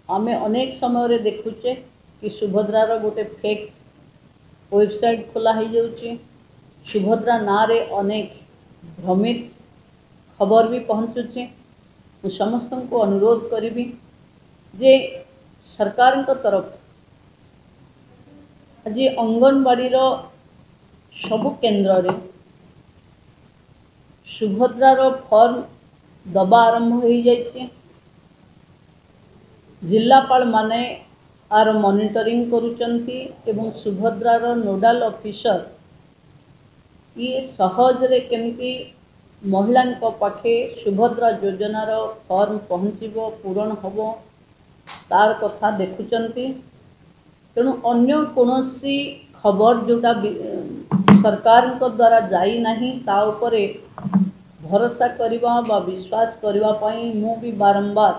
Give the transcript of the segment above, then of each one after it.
आमे अनेक समय देखुचे कि सुभद्रार गोटे फेक वेबसाइट खोला हो जाउची। सुभद्रा ना रे अनेक भ्रमित खबर भी पहुँचुचे। समस्त को अनुरोध करी जे सरकार तरफ आज अंगनवाड़ी सबु केन्द्र रे सुभद्रार फॉर्म दबा आरंभ हो जाइए। जिल्लापाल माने आर मॉनिटरिंग करुचंती एवं सुभद्रार नोडाल ऑफिसर ये सहज रे केमती महिला पाखे सुभद्रा योजनार फॉर्म पहुँचब पूरण हम तार कथा देखुचंती। तेणु अन्य कोनोसी खबर जोटा सरकार को द्वारा जाई नहीं ता उपरे भरोसा करवा बा विश्वास करवा पाई मु भी बारंबार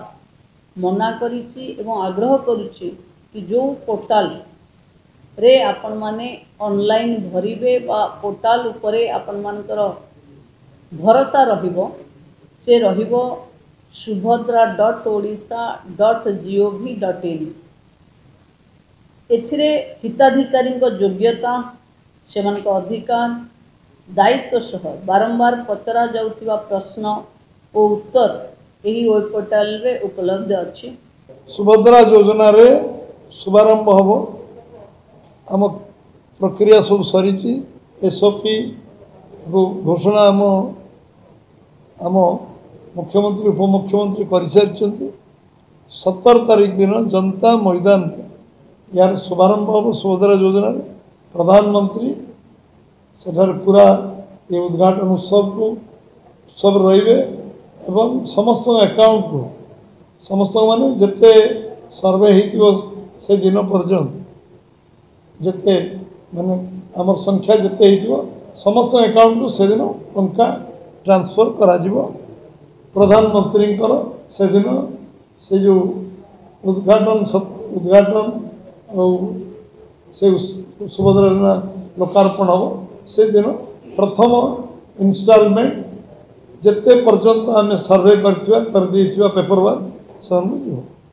मना करिछि एवं आग्रह करुछि कि जो पोर्टाल रे आपण माने ऑनलाइन भरिबे बा पोर्टाल उपरे आपण मानकर भरोसा रहिबो से रहिबो subhadra.odisha.gov.in। एथिरे हिताधिकारी योग्यता सेमान अधिकार दायित्व सह बारंबार पचरा जाउथिबा प्रश्न और उत्तर यही वेब पोर्टाल रे उपलब्ध अछि। सुभद्रा योजना रे शुभारंभ हम आम प्रक्रिया सब सरी एसओपी घोषणा आम मुख्यमंत्री उपमुख्यमंत्री कर सारी। 17 तारीख दिन जनता मैदान यार शुभारंभ हम सुभद्रा योजना प्रधानमंत्री सेठार पूरा ये उद्घाटन उत्सव को सब रे एवं समस्त अकाउंट को समस्त माने जिते सर्वे हो से दिन पर्यंत जिते माने आमर संख्या जिते हो समस्त अकाउंट को से दिन टंका ट्रांसफर करा प्रधानमंत्री से दिन से जो उद्घाटन से सुभद्रा लोकार्पण हम से दिन प्रथम इनस्टॉलमेंट जिते पर्यंत आम सर्वे कर पेपर वर्क सब